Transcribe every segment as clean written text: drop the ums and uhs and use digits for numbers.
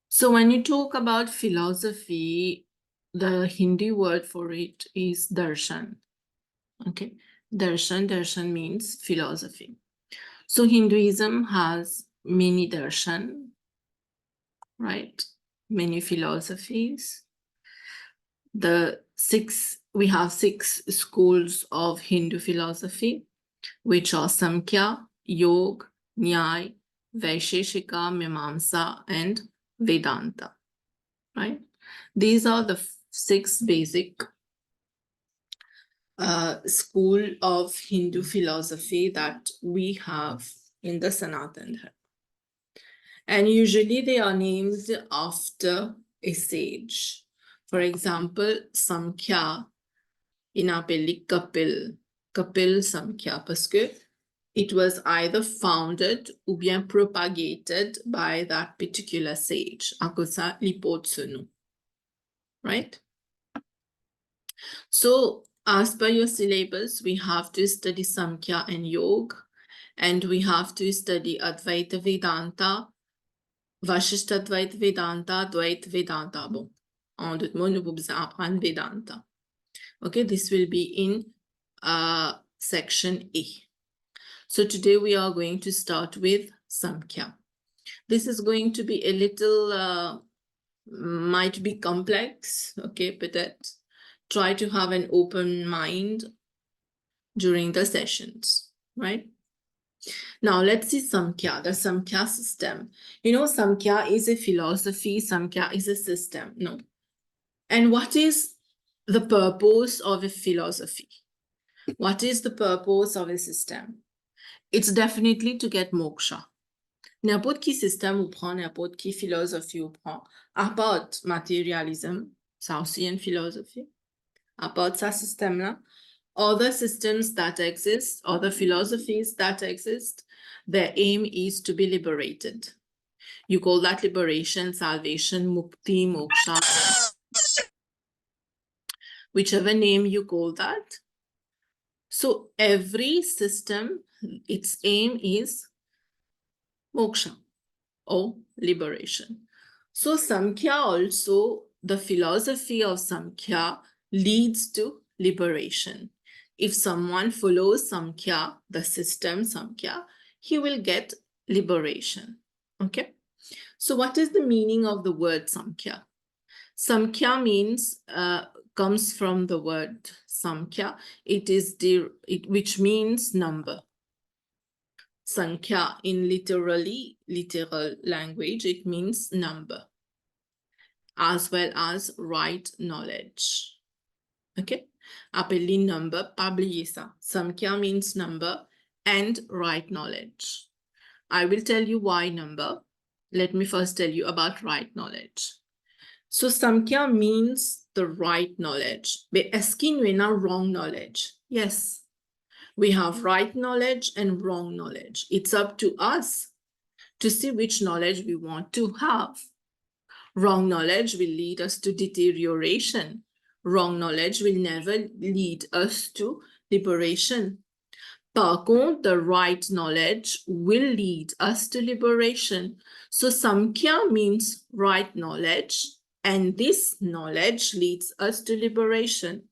So when you talk about philosophy, the Hindi word for it is darshan. Okay, darshan means philosophy. So Hinduism has many darshan, right? Many philosophies. We have six schools of Hindu philosophy, which are Samkhya, Yoga, Nyaya, Vaisheshika, Mimamsa, and Vedanta, right? These are the six basic school of Hindu philosophy that we have in the Sanatan Dharma. And usually they are named after a sage. For example, Samkhya, in appelé Kapil Samkhya, parce que it was either founded ou bien propagated by that particular sage. À cause ça, il porte ce nom. Right? So, as per your syllabus, we have to study Samkhya and Yoga, and we have to study Advaita Vedanta, Vashishta Advaita Vedanta, Dvaita Vedanta. Bon, en d'autres mots, nous pouvons apprendre Vedanta. Okay, this will be in section A. So today we are going to start with Samkhya. This is going to be a little, might be complex, okay, peut-être. Try to have an open mind during the sessions, right? Now let's see Samkhya, the Samkhya system. You know, Samkhya is a philosophy, Samkhya is a system, no? And what is the purpose of a philosophy? What is the purpose of a system? It's definitely to get moksha. N'importe qui système ou prend, n'importe qui philosophie ou prend, à part materialism, ça aussi une philosophie, à part ça système-là, other systems that exist, other philosophies that exist, their aim is to be liberated. You call that liberation, salvation, mukti, moksha, whichever name you call that. So every system, its aim is moksha or liberation. So Samkhya also, the philosophy of Samkhya leads to liberation. If someone follows Samkhya, the system Samkhya, he will get liberation. Okay. So what is the meaning of the word Samkhya? Samkhya means, comes from the word Samkhya. It is which means number. Sankhya in literal language, it means number, as well as right knowledge. Okay? Appelé number, pas oublier ça. Sankhya means number and right knowledge. I will tell you why number. Let me first tell you about right knowledge. So Samkhya means the right knowledge. But est-ce qu'il y a wrong knowledge? Yes. We have right knowledge and wrong knowledge. It's up to us to see which knowledge we want to have. Wrong knowledge will lead us to deterioration. Wrong knowledge will never lead us to liberation. Par contre, the right knowledge will lead us to liberation. So Samkhya means right knowledge, and this knowledge leads us to liberation.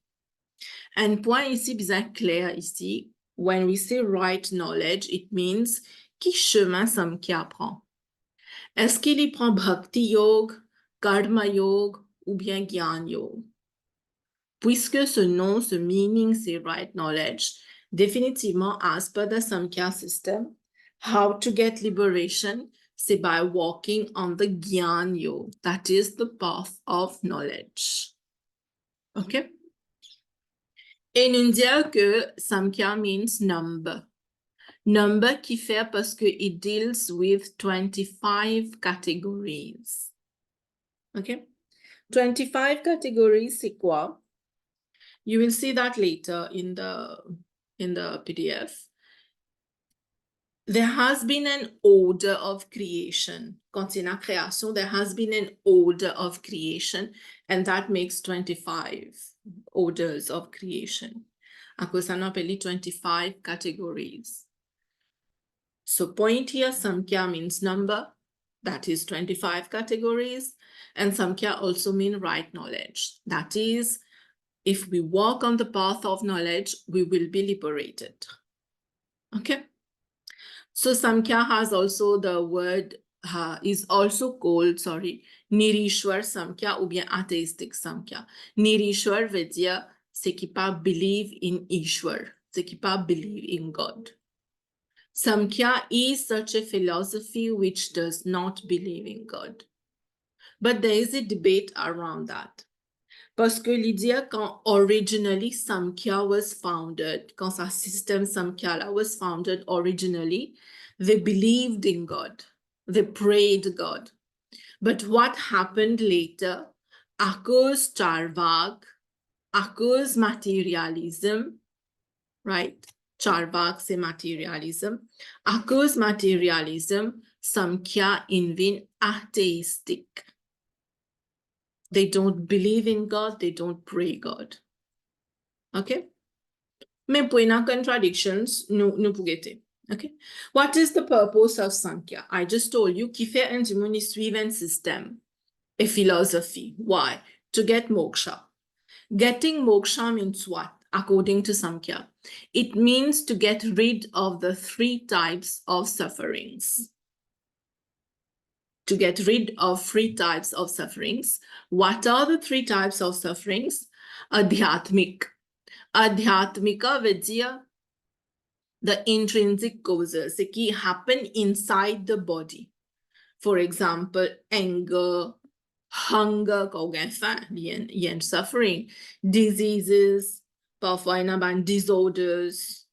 And point ici bien clair ici, when we say right knowledge, it means qui chemin Samkhya prend. Est-ce qu'il y prend Bhakti Yoga, Karma Yoga ou bien Gyan Yoga? Puisque ce nom, ce meaning, c'est right knowledge, définitivement, as per the Samkhya system, how to get liberation, c'est by walking on the Gyan Yoga, that is the path of knowledge. Okay? Et nous dire que Samkhya means number. Number qui fait parce que it deals with 25 categories. Okay? 25 categories, c'est quoi? You will see that later in the PDF. There has been an order of creation. Quand il y a une création, there has been an order of creation, and that makes 25 orders of creation. À cause ça, on appelle 25 categories. So point here, Samkhya means number. that is 25 categories. And samkhya also mean right knowledge. That is, if we walk on the path of knowledge, we will be liberated. Okay? So samkhya has also the word, is also called, Nirishwar samkhya ou bien atheistic samkhya. Nirishwar veut dire c'est qui pas believe in Ishwar, c'est qui pas believe in God. Samkhya is such a philosophy which does not believe in God. But there is a debate around that. Parce que l'idée quand originally Samkhya was founded, quand sa système Samkhya was founded originally, they believed in God. They prayed God. But what happened later, à cause Charvak, à cause materialism, right? Charvak, c'est materialism. À cause materialism, Samkhya invent atheistic. They don't believe in God, they don't pray God. Okay? Mais pour une contradictions, nous pour guetter. Okay? What is the purpose of Samkhya? I just told you, qui fait un démoni suivre un système, a philosophy. Why? To get moksha. Getting moksha means what? According to Samkhya, it means to get rid of the 3 types of sufferings. To get rid of 3 types of sufferings. What are the 3 types of sufferings? Adhyatmik. Adhyatmika veut dire the intrinsic causes, ce qui happen inside the body. For example, anger, hunger, quand on a faim, il y a un suffering, diseases, parfois il y a disorders.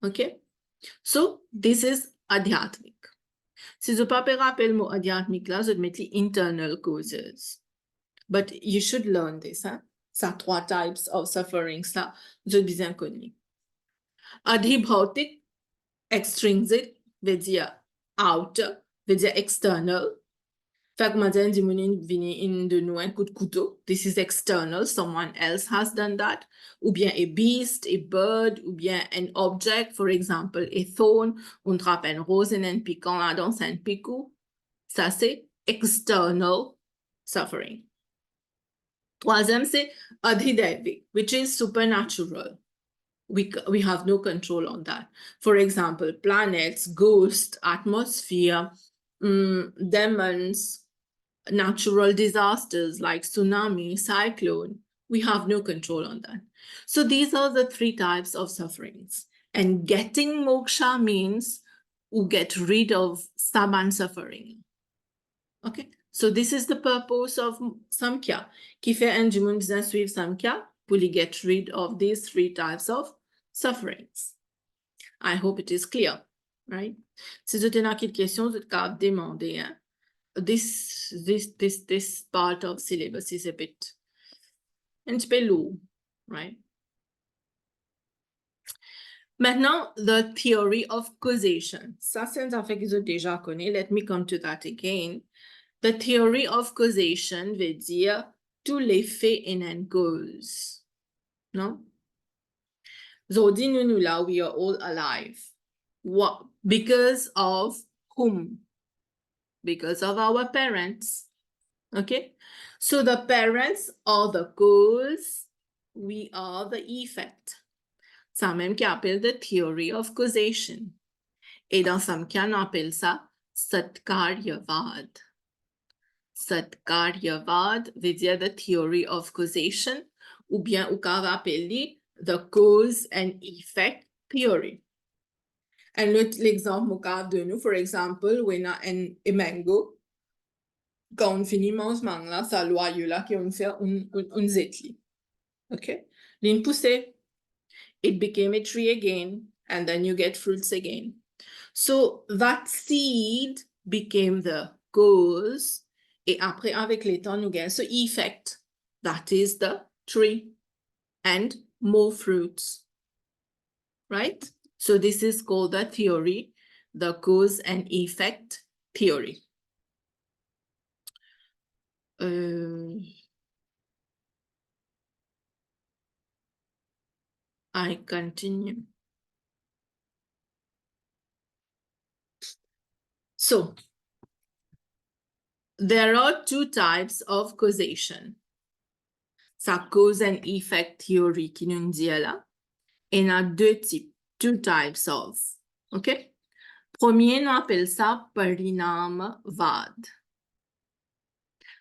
Okay? So, this is adhyatmic. Si je ne peux pas rappeler le mot adhyatmique là, je vais mettre les internal causes. But you should learn this. Hein? Ça 3 types of sufferings là, je bien connu. Adhibhautic, extrinsic, veut dire outer, veut dire external. Fait que maintenant, vini in de nous un coup de couteau. This is external. Someone else has done that. Ou bien a beast, a bird, ou bien an object. For example, a thorn. On trappe une rose en un piquant là dans un picou. Ça, c'est external suffering. Troisième, c'est adhidevic, which is supernatural. We have no control on that. For example, planets, ghosts, atmosphere, demons, natural disasters like tsunami, cyclone. We have no control on that. So these are the 3 types of sufferings. And getting moksha means we get rid of saman suffering. Okay, so this is the purpose of samkhya. Qui fait un du monde suivre samkhya pour get rid of these 3 types of sufferings. I hope it is clear, right? Si vous avez une question, vous pouvez demander. Hein? This part of syllabus is a bit low, right? Maintenant, the theory of causation. Ça, c'est un affaire que vous déjà connaissez. Let me come to that again. The theory of causation veut dire tous les faits in and cause. No? Zodi nous là, we are all alive. What? Because of whom? Because of our parents. Okay? So the parents are the cause, we are the effect. Ça même qui appelle the theory of causation. Et dans Samkhya, on appelle ça Satkaryavad. Satkaryavad veut dire the theory of causation, ou bien on peut appeler the cause and effect theory. And l'exemple de nous, for example, when a mango, quand on finit manger mangue là, ça loyau là, qui on fait un zetli. Okay? L'in poussé, it became a tree again, and then you get fruits again. So that seed became the cause, et après, avec le temps, nous gagnons ce effect. That is the tree and more fruits. Right? So this is called the theory, the cause and effect theory. I continue. So, there are two types of causation. Sa cause and effect theory qui nous dit là. Il y a deux types, two types of. OK? Premier, on appelle ça parinamvad.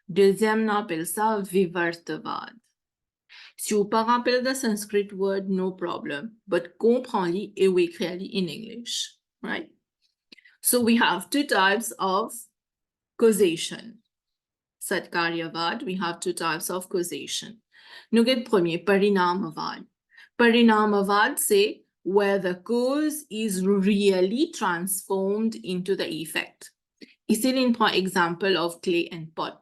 Deuxième, on appelle ça vivartavad. Si vous pas rappelez the Sanskrit word, no problem. But comprends-les et we écris in English. Right? So we have two types of causation. Satkaryavad, we have two types of causation. Nous get premier, parinamavad. Parinamavad say where the cause is really transformed into the effect. Ici, on prend exemple of clay and pot.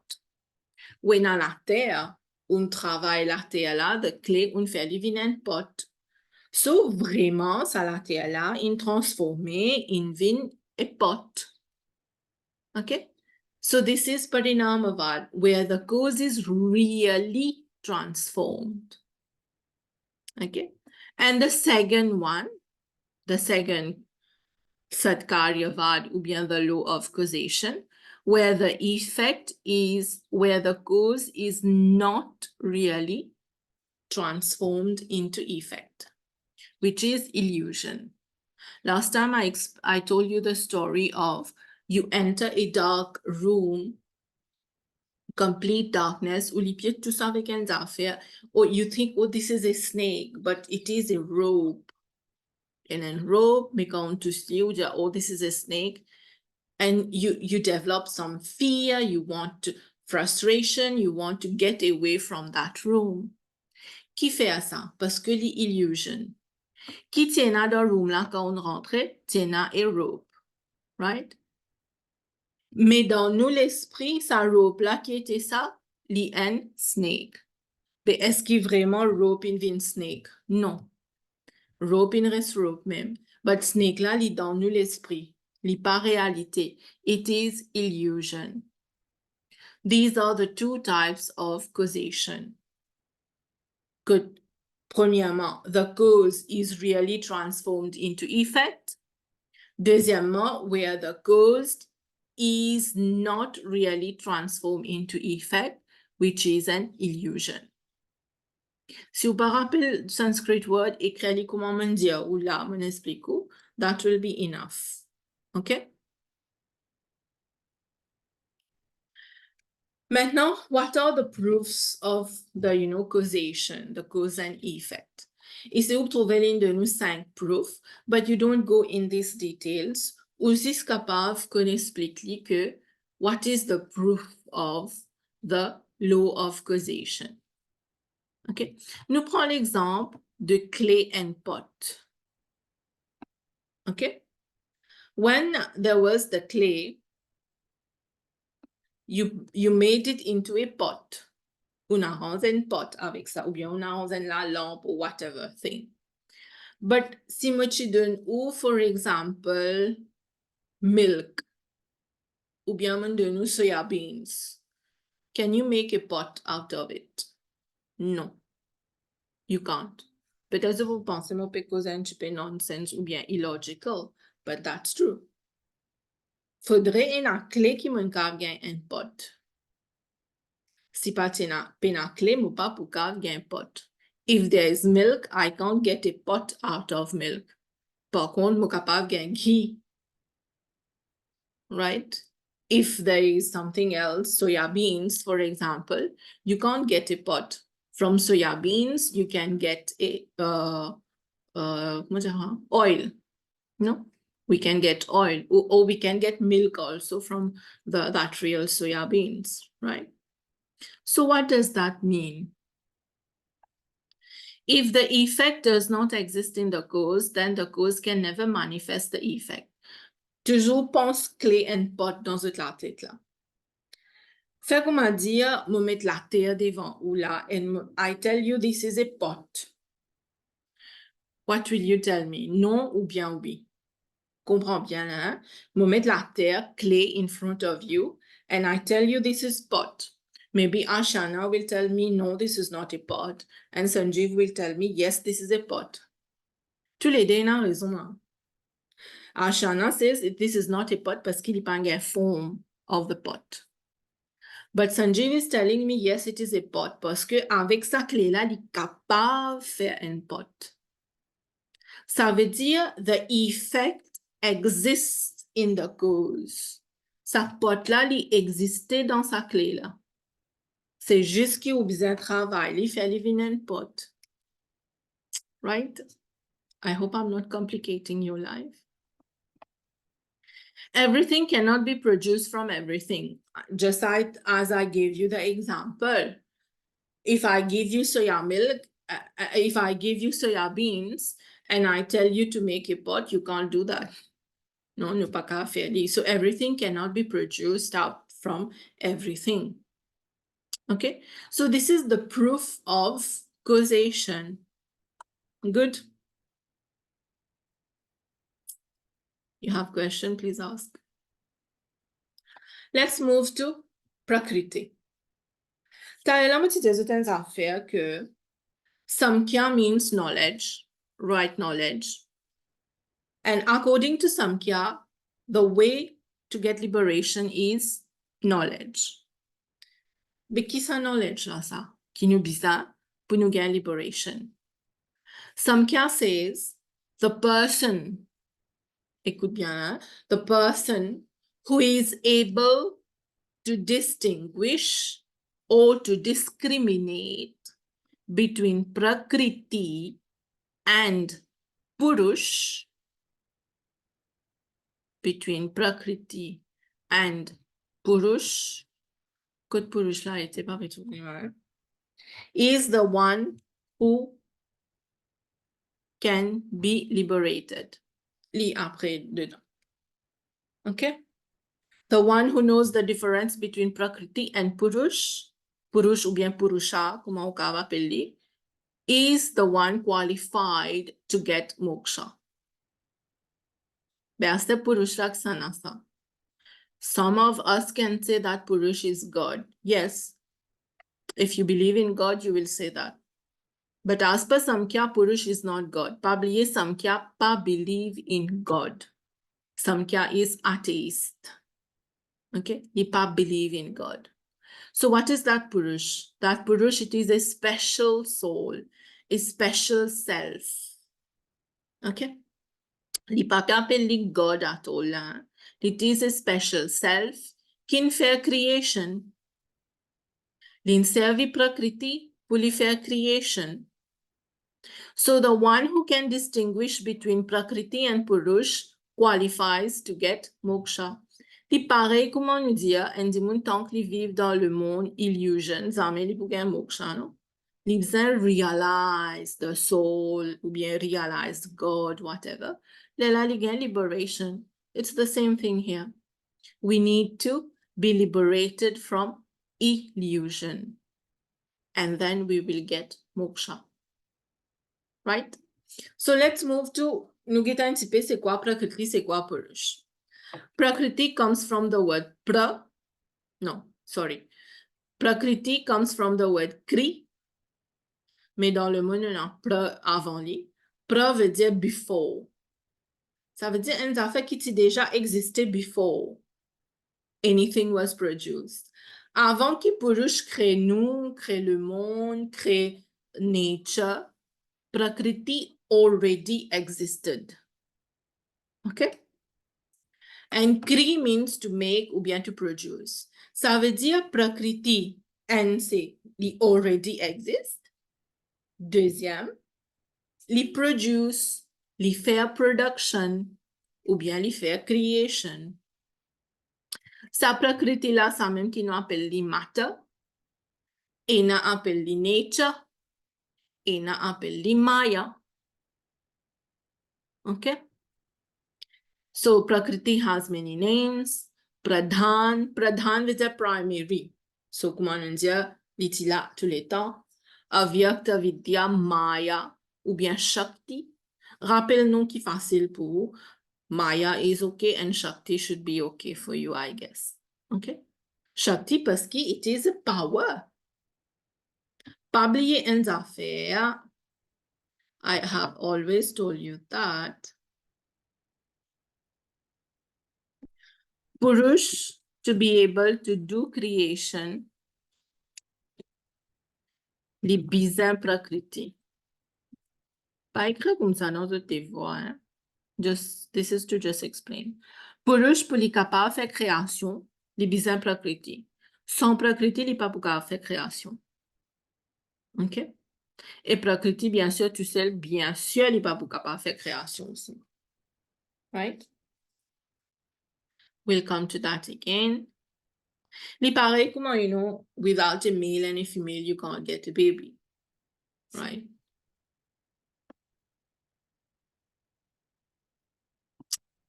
When à la terre, on travaille la terre là, de clay, on fait du vin and pot. So vraiment, ça la terre là, in transformé in vin et pot. Okay? So this is parinamavad, where the cause is really transformed. Okay? And the second one, the second Satkaryavad, ou bien the law of causation, where the effect is, where the cause is not really transformed into effect, which is illusion. Last time I told you the story of you enter a dark room, complete darkness, ou les pieds tous avec une affaire, or you think, oh, this is a snake, but it is a rope. And then rope, make on to you, oh, this is a snake. And you develop some fear, you want to, frustration, you want to get away from that room. Qui fait ça? Parce que l'illusion. Qui tient dans le room là quand on rentre, tient a rope, right? Mais dans nous, l'esprit, sa rope là qui était ça, un snake. Mais est-ce qu'il vraiment rope in snake? Non. Rope in reste rope même. But snake là, li dans nous l'esprit. Li pas réalité. It is illusion. These are the two types of causation. Good. Premièrement, the cause is really transformed into effect. Deuxièmement, where the cause is not really transformed into effect, which is an illusion. Si vous ne rappelez Sanskrit word, écrivez comment me dire ou là, me explique, that will be enough. Okay? Maintenant, what are the proofs of the, causation, the cause and effect? Ici, vous trouvez l'une de nous 5 proofs, but you don't go in these details. Aussi capable qu'on explique que what is the proof of the law of causation. Okay? Nous prenons l'exemple de clay and pot. Okay? When there was the clay, you made it into a pot. On arrange une pot avec ça, ou bien on arrange la lampe or whatever thing. But si moi tu donne ou, for example, milk, ou bien me donne soya beans, can you make a pot out of it? No, you can't. Peut-être vous pensez mon cause un petit peu nonsense ou bien illogical, but that's true. Faudrait une clé qui me gagne un pot. Si pas pena clé, mo pas pour gagne un pot. If there is milk, I can't get a pot out of milk. Par contre, mo capable gagne ghee. Right? If there is something else, soya beans, for example, you can't get a pot. From soya beans, you can get a oil. No? We can get oil, or we can get milk also from that real soya beans, right? So what does that mean? If the effect does not exist in the cause, then the cause can never manifest the effect. Toujours pense clé and pot dans cette la tête là. Fait comment dire, me mettre la terre devant ou là, and I tell you this is a pot. What will you tell me? Non ou bien oui? Comprends bien, hein? Me mettre la terre, clay in front of you, and I tell you this is pot. Maybe Ashana will tell me, no, this is not a pot. And Sanjeev will tell me, yes, this is a pot. Tous les deux ont raison. Ashana says this is not a pot parce qu'il n'y a pas un form of the pot. But Sanjeev is telling me, yes, it is a pot. Parce que avec sa clé-là, il est capable de faire un pot. Ça veut dire the effect exists in the cause. Sa pot-là, il existait dans sa clé-là. C'est juste qu'il a besoin de travail. Il fait living un pot. Right? I hope I'm not complicating your life. Everything cannot be produced from everything. Just as I gave you the example. If I give you soya milk, if I give you soya beans and I tell you to make a pot, you can't do that. No, no pas qu'à faire. So everything cannot be produced out from everything. Okay, so this is the proof of causation. Good. You have question, please ask. Let's move to Prakriti. Taïla me dit des affaires que samkhya means knowledge, right knowledge. And according to samkhya, the way to get liberation is knowledge. Mais qui sa knowledge là ça? Qui nous dit ça pour nous get liberation? Samkhya says the person, écoute bien, hein, the person who is able to distinguish or to discriminate between Prakriti and Purush, between Prakriti and Purush, good Purush là était pas retrouvé, is the one who can be liberated. Li après dedans. Okay? The one who knows the difference between Prakriti and Purush, Purush ou bien Purusha, comme on va appeler, is the one qualified to get moksha. Beaste Purush Raksanasa. Some of us can say that Purush is God. Yes. If you believe in God, you will say that. But as per Samkhya, Purush is not God. Pa oublier Samkhya, pa believe in God. Samkhya is atheist. Okay? He pa believe in God. So what is that Purush? That Purush, it is a special soul, a special self. Okay? Li pa appelle God at all. Hein? It is a special self qui fait creation. Li servi Prakriti pour li faire creation. So the one who can distinguish between Prakriti and Purush qualifies to get moksha. Puis pareil, comment nous dire, en dit moun tant qu'ils vivent dans le monde illusion, zame li pou gen moksha, non? Li bzen realize the soul, ou bien realize God, whatever. Le la li gen liberation. It's the same thing here. We need to be liberated from illusion. And then we will get moksha. Right? So let's move to, nous get un petit peu, c'est quoi Prakriti, c'est quoi Purush? Prakriti comes from the word Prakriti comes from the word kri, mais dans le mot, non, pra avant li. Pra veut dire before. Ça veut dire un affaire qui t'y déjà existé before anything was produced. Avant que Purush crée nous, crée le monde, crée nature, Prakriti already existed. Okay? And Kri means to make ou bien to produce. Ça veut dire Prakriti, and c'est, il already exist. Deuxième, li produce, li faire production, ou bien li faire creation. Sa Prakriti là, ça même qui nous appelle li matter, et nous appelle li nature, et nous appelle li maya. Okay? So Prakriti has many names. Pradhan is a primary. So comment on dit, l'itila tout le temps. Avyakta Vidya Maya ou bien Shakti. Rappelle-nous qui est facile pour vous. Maya is okay and Shakti should be okay for you, I guess. Okay? Shakti parce que it is a power. Pas oublier une affaire. I have always told you that Purush, to be able to do creation, les bizarres prakriti. Pas écrit comme ça dans tes voix, hein? This is to just explain. Purush pour les capables faire création, les bizarres prakriti. Sans prakriti, il n'est pas pour faire création. OK? Et prakriti, bien sûr, tu sais, bien sûr, il n'est pas pour faire création aussi. Right? We'll come to that again. Il paraît comment, you know, without a male and a female, you can't get a baby. Right?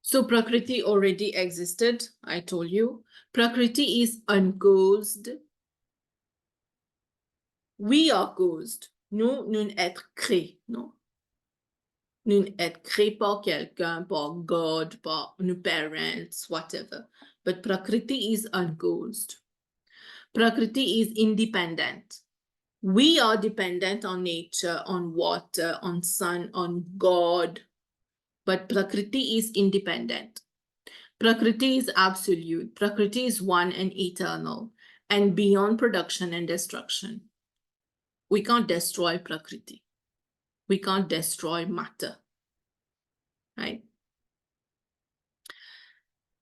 So Prakriti already existed, I told you. Prakriti is uncaused. We are caused. Nous, nous être créés, non? Nous être créés par quelqu'un, par God, par nos parents, whatever. But Prakriti is uncaused. Prakriti is independent. We are dependent on nature, on water, on sun, on God. But Prakriti is independent. Prakriti is absolute. Prakriti is one and eternal and beyond production and destruction. We can't destroy Prakriti. We can't destroy matter. Right?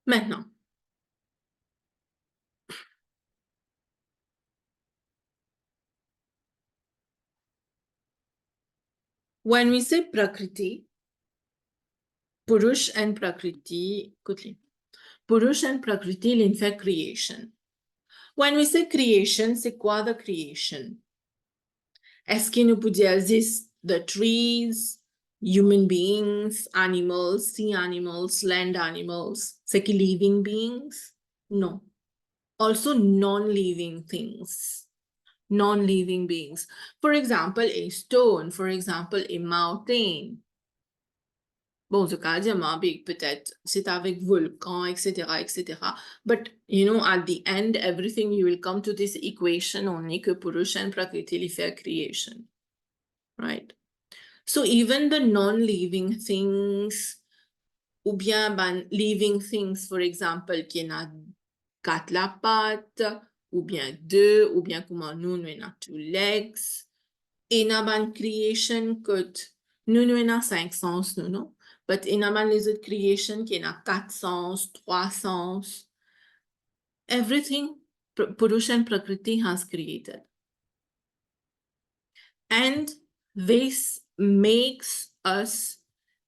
Maintenant, when we say Prakriti, Purush and Prakriti, Purush and Prakriti, il fait creation. When we say creation, c'est quoi the creation? Est-ce qu'il nous peut dire the trees, human beings, animals, sea animals, land animals, c'est que living beings? No. Also non-living things, non-living beings. For example, a stone, for example, a mountain. Bon, ce cas peut-être c'est avec volcan, etc., etc. But, you know, at the end, everything, you will come to this equation only que Purusha and Prakriti li fait creation. Right? So even the non-living things, ou bien living things, for example, qui n'a quatre la patte, ou bien deux, ou bien comment nous n'a two legs, et n'a ban creation que nous n'a cinq sens, non? But in a les autres creation qui n'a quatre sens, trois sens. Everything Purusha and Prakriti has created. And this makes us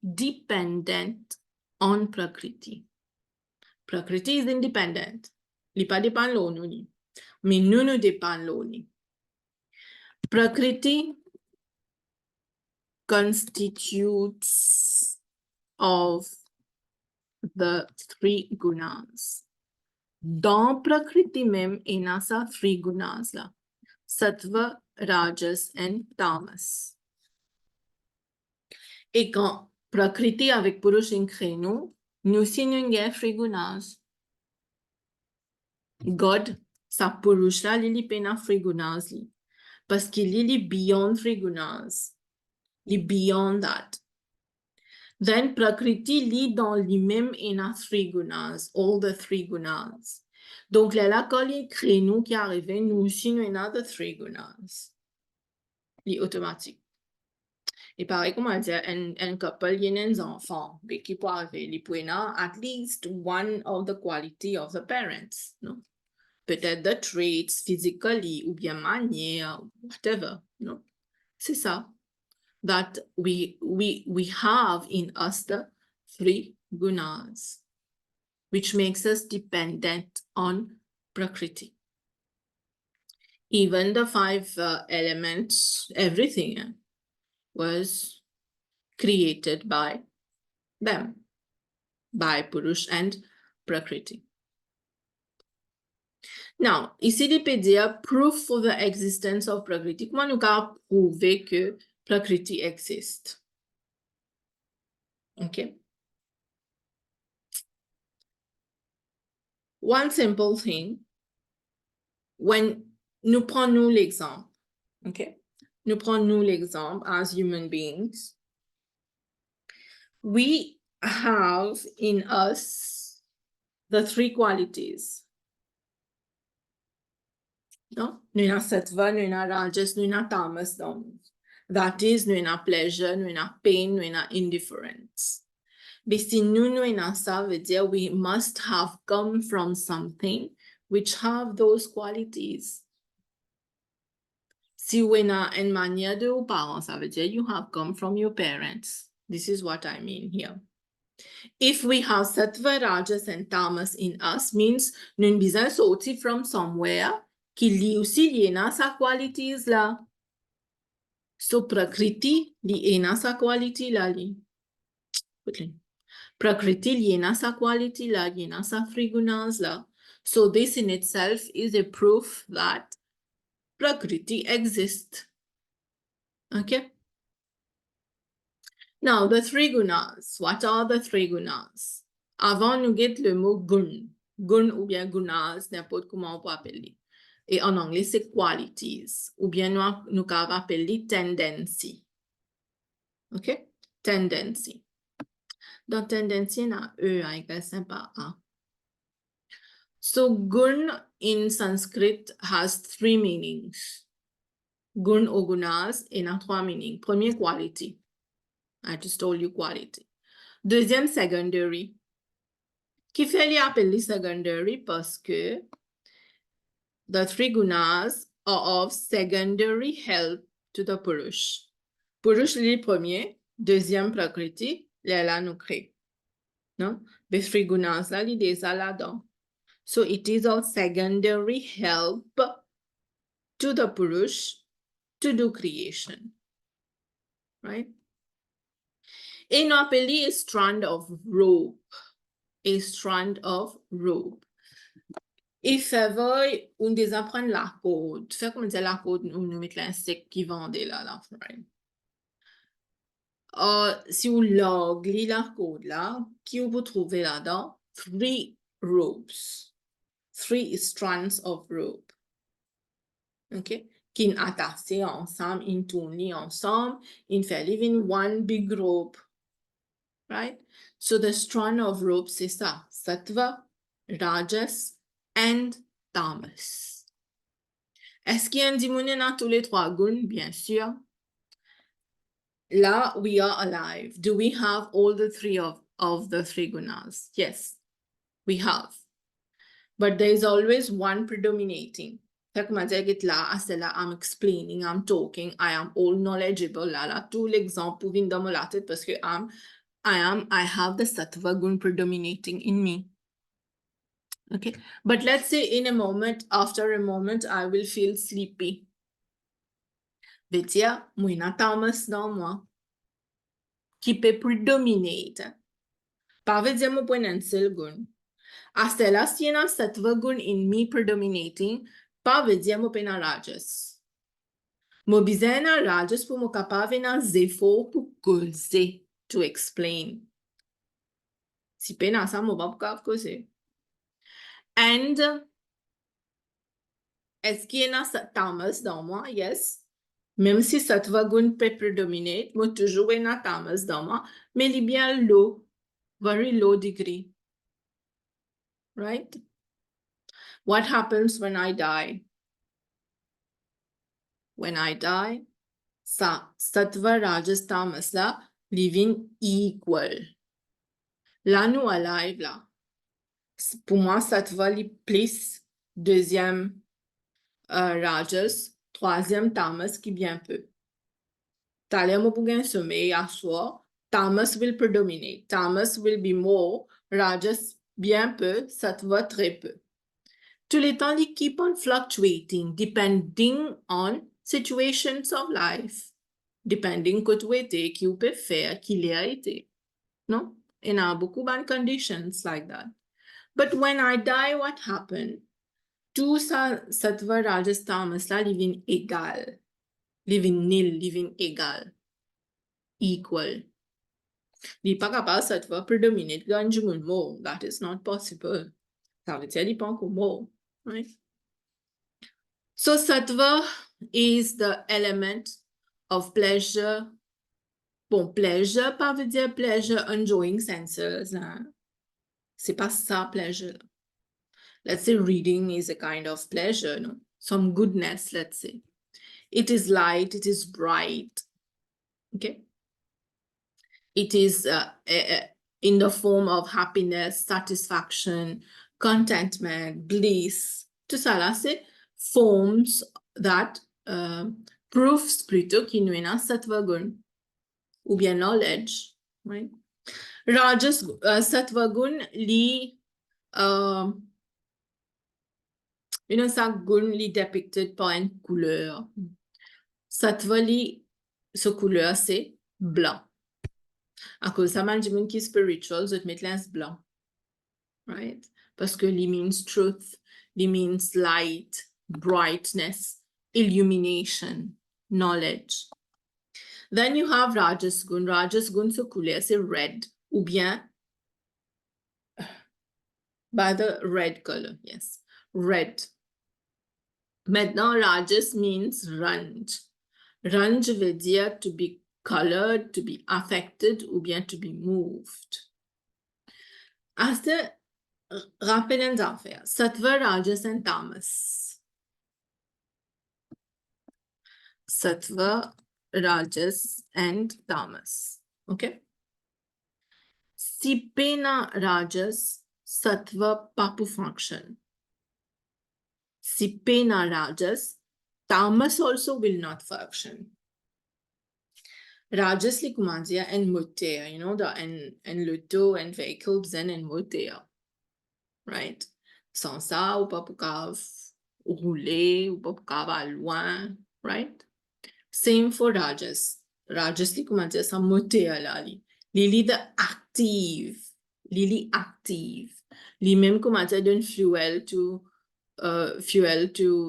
dependent on Prakriti. Prakriti is independent. Li pa dépend l'onu ni. Mais nous dépend l'onu. Prakriti constitutes of the three gunas. Dans Prakriti même, il y a sa three gunas là. Sattva, Rajas and Tamas. Et quand Prakriti avec Purush crée nous aussi nous avons three gunas. God, sa Purush là, il est pas three gunas li. Parce qu'il est beyond three gunas. Il est beyond that. Then Prakriti lit dans lui-même in a three gunas, all the three gunas. Donc là, quand il crée nous qui arrive, nous aussi nous avons the three gunas. Il automatique. Et pareil, comme on dit, un couple, il y a des enfants, mais qui peut arriver, il peut at least one of the quality of the parents, no? Peut-être the traits physically, ou bien manière, whatever, no? C'est ça. That we have in us the three gunas, which makes us dependent on Prakriti. Even the five elements, everything was created by them, by Purush and Prakriti. Now, ici, il peut dire proof for the existence of Prakriti. Comment nous avons prouvé que Prakriti existe? Okay. One simple thing, when nous prenons l'exemple, okay? Nous prenons l'exemple as human beings. We have in us the three qualities. non? Nous avons sattva, nous avons rajas, nous avons tamas dans nous. That is, nous avons pleasure, nous avons pain, nous avons indifference. Mais si nous avons ça, veut dire we must have come from something which have those qualities. Si vous avez une manière de vos parents, ça veut dire you have come from your parents. This is what I mean here. If we have sattva, rajas, and tamas in us, means nous besoin sortir from somewhere qui li aussi lié na sa qualities là. So prakriti lié na sa quality là li. Prakriti lié na sa quality là, lié na sa frigunas là. So this in itself is a proof that Prakriti exists. Okay. Now, the three gunas. What are the three gunas? Avant, nous get le mot gun. Gun ou bien gunas, n'importe comment on peut appeler. Et en anglais, c'est qualities. Ou bien nous pouvons appeler tendency. OK? Tendency. Dans tendency, il y a E égale par A. So, gun in Sanskrit has three meanings. Gun ou gunas, il y a trois meanings. Premier, quality. I just told you quality. Deuxième, secondary. Qui fait les appeler secondary parce que the three gunas are of secondary help to the Purush. Purush, le premier. Deuxième, Prakriti. Là, nous crée. Non? The three gunas, là, l'idée, ça là-dedans. So it is of secondary help to the Purush to do creation. Right? Et nous appelons a strand of rope. A strand of rope. If ever, on désapprend la code. Fait comme dire la code, on nous met l'insecte qui vendait là, la right? Si vous log la code là, qui vous trouvez là-dedans? Three ropes. Three strands of rope. OK? Qui sont attachés ensemble, ils tournent ensemble, ils font living one big rope. Right? So the strand of rope, c'est ça. Sattva, Rajas, and tamas. Est-ce qu'il y a un démon dans tous les trois guns? Bien sûr. Là, we are alive. Do we have all the three of the three gunas? Yes, we have. But there is always one predominating. I'm explaining, I'm talking, I am all knowledgeable. Là, tout l'exemple vient dans ma tête parce que I have the sattva gun predominating in me. Okay, but let's say in a moment, after a moment, I will feel sleepy. Vetia, muina tamas dans moi, qui peut predominate. Pas veut dire mo point un seul gun. Hasta là, si y'a sattva gun in me predominating, pas veut dire mo pena rajas. Mo bizena rajas pour mo capable na zefo pour causer, to explain. Si pena sa mo ba causer. And est-ce qu'il y a tamas dans moi? Yes. Même si sattva gun peut prédominer, moi toujours une tamas dans moi, mais il est bien low, very low degree. Right? What happens when I die? When I die, sattva, rajas, tamas là, living equal. Là, nous alive là. Pour moi, sattva li plus, deuxième rajas, troisième tamas qui bien peu. Talemo pour gagner sommeil à soi, tamas will predominate. Tamas will be more, rajas bien peu, sattva très peu. Tous les temps, they keep on fluctuating depending on situations of life. Depending que tu étais, qui ou peut faire, qui l'a été. Non? Il y a beaucoup de conditions like that. But when I die, what happened? Tout ça, sattva, rajas, tamas, là, living égal. Living nil, living égal. Equal. Il n'est pas capable, sattva, predominate, gagne more. That is not possible. Ça veut dire qu'il n'est pas encore mort. Right? So sattva is the element of pleasure. Bon, pleasure, pas veut dire pleasure, enjoying senses. Hein? C'est pas ça, pleasure. Let's say reading is a kind of pleasure, no? some goodness, let's say. It is light, it is bright, okay? It is in the form of happiness, satisfaction, contentment, bliss. Tout ça là, c'est forms that proves plutôt qu'il nous a sattva gun, ou bien knowledge, right? Rajas sattva gun li sa gun li depicted par une couleur. Sattva li, ce couleur c'est blanc. À cause ça, mal du monde qui est spiritual, je te mets lens blanc. Right? Parce que li means truth, li means light, brightness, illumination, knowledge. Then you have Rajas gun. Rajas gun se couleur c'est red, ou bien by the red color, yes, red. Maintenant, Rajas means ranj. Ranj veut dire to be colored, to be affected, ou bien to be moved. After rappelez les affaires, Sattva, Rajas and Tamas. Sattva, Rajas and Tamas. Okay? Si pena Rajas, Sattva papu function. Si pena Rajas, Tamas also will not function. Rajas li kumandia and moteur, you know, and l'auto and vehicles and moteur. Right? Sans ça, ou pas pour rouler, ou pas pour aller loin, right? Same for Rajas. Rajas li kumandia sa moteur la li. Li the active. Li active. Li même kumandia d'un fuel to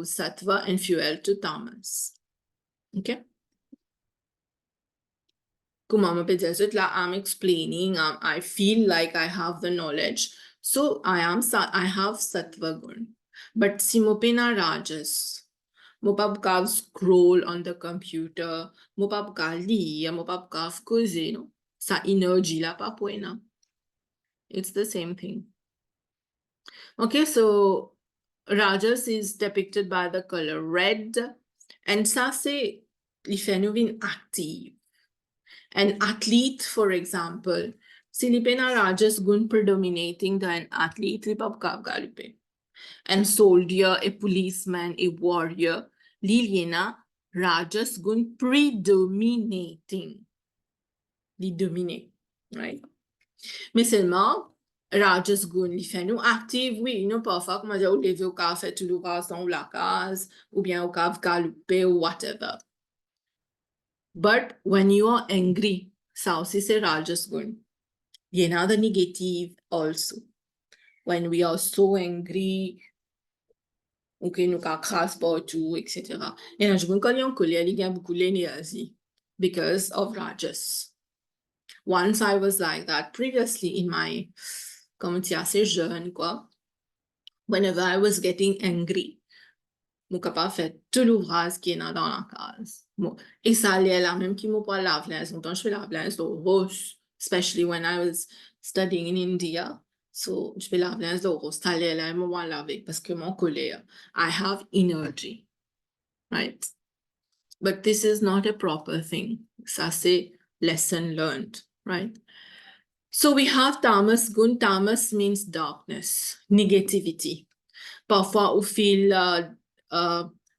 Sattva and fuel to Tamas. Okay? I'm explaining, I feel like I have the knowledge. So I have Sattva gun. But si mo pena Rajas, mo pa bukav scroll on the computer, mo pa bukav liya, mo pa bukav causer, no? Sa energy la pa puena. It's the same thing. Okay, so Rajas is depicted by the color red. And sa se li fe nou vin active. An athlete, for example, Silipena Rajas gun predominating the an athlete Ripapkav Galipe. And soldier, a policeman, a warrior, Liliena Rajas gun predominating. Li dominate, right? Mais seulement, Rajas gun li fait nous active, oui, nous parfois, comme on dit, ou lever au cave, fait tout le reste dans la case, ou bien au cave galoper, ou whatever. But when you are angry, Sausi se Rajas gun. You know the negative also. When we are so angry, okay, nous ka crasse partout, etc. Et là, je me connais en colère, il y a beaucoup d'énergie because of Rajas. Once I was like that previously in my, comment dire, assez jeune, quoi. Whenever I was getting angry, je suis capable de faire tout l'ouvrage qui est dans la case. Et ça allait là, même qui me parle la glace, longtemps je fais la glace de rose, especially when I was studying in India. So, je fais la glace de rose, ça allait là, et me laver parce que mon colère, I have energy, right? But this is not a proper thing. Ça c'est lesson learned, right? So we have tamas gun. Tamas means darkness, negativity. Parfois, on feel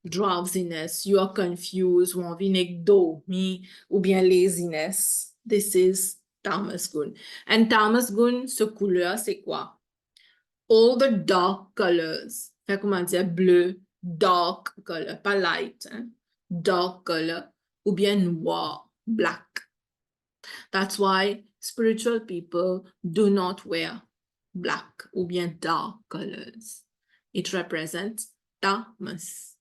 drowsiness, you are confused, ou envie d'dormir, ou bien laziness. This is tamas gun. And tamas gun, ce couleur, c'est quoi? All the dark colors. Fait comment dire bleu, dark color, pas light, hein? Dark color, ou bien noir, black. That's why spiritual people do not wear black ou bien dark colors. It represents tamas.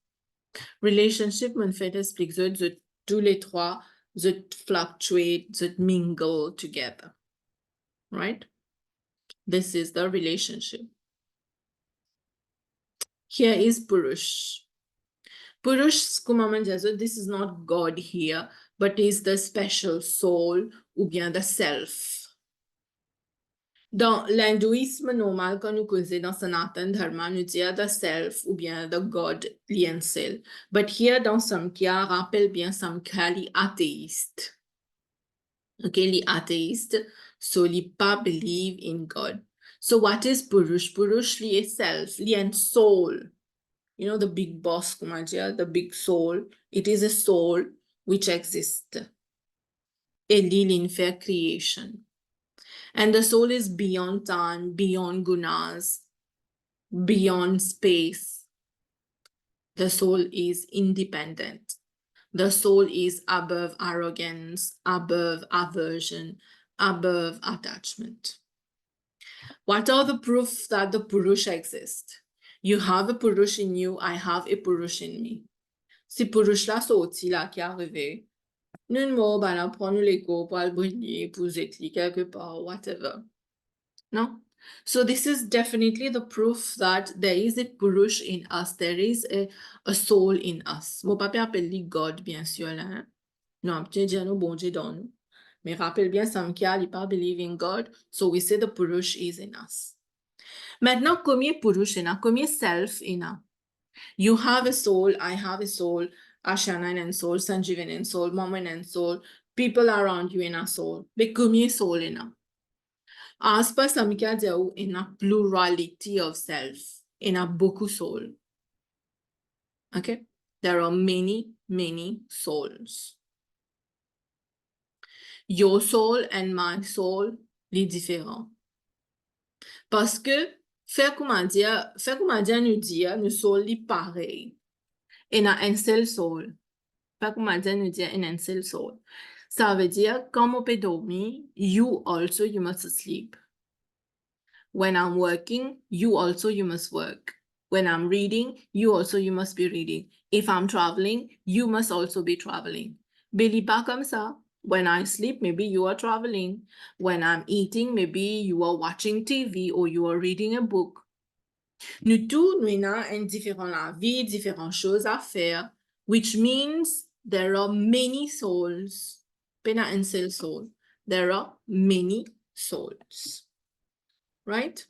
Relationship, mon fait explique que tous les trois, that fluctuate, that mingle together. Right? This is the relationship. Here is Purush. Purush, this is not God here, but is the special soul ou bien the self. Dans l'hindouisme normal, quand nous causons dans Sanatan Dharma, nous disons the self ou bien the God, lien seul. But here dans Samkhya, rappelle bien Samkhya, li athéiste. Okay, li athéiste, so li pas believe in God. So what is Purush? Purush li est self, li est soul. You know, the big boss, Kumaja, the big soul. It is a soul which exists. A lil fair creation. And the soul is beyond time, beyond gunas, beyond space. The soul is independent. The soul is above arrogance, above aversion, above attachment. What are the proofs that the Purush exists? You have a Purush in you, I have a Purush in me. Si Purush la sorti là qui est arrivé, nous mot, ben, prendre l'écho pour le briller, pour éclairer quelque part, whatever. No? So this is definitely the proof that there is a Purush in us, there is a soul in us. Mon papa appelle God, bien sûr, là. Hein? Non, tu dis nous, bon Dieu donne. Mais rappelle bien, Samkhya, il pas believe in God, so we say the Purush is in us. Maintenant, combien Purush in us? Combien self in us? You have a soul, I have a soul, Ashana and soul, Sanjeevan and soul, Moman and soul, people around you in a soul. Mais combien soul in us? As per Samkhya Jau, in a plurality of self, in a beaucoup soul. Okay? There are many, many souls. Your soul and my soul, les différents. Parce que, faire comment dire nous dire, nous sommes les pareils. Et a un seul soul. Faire comment dire nous dire, in un seul soul. Ça veut dire, quand on peut dormir, you also, you must sleep. When I'm working, you also, you must work. When I'm reading, you also, you must be reading. If I'm traveling, you must also be traveling. Beli pas comme ça. When I sleep, maybe you are traveling. When I'm eating, maybe you are watching TV or you are reading a book. Nous tous, nous avons différentes la vie, différentes choses à faire, which means there are many souls. Pas un seul soul. There are many souls. Right?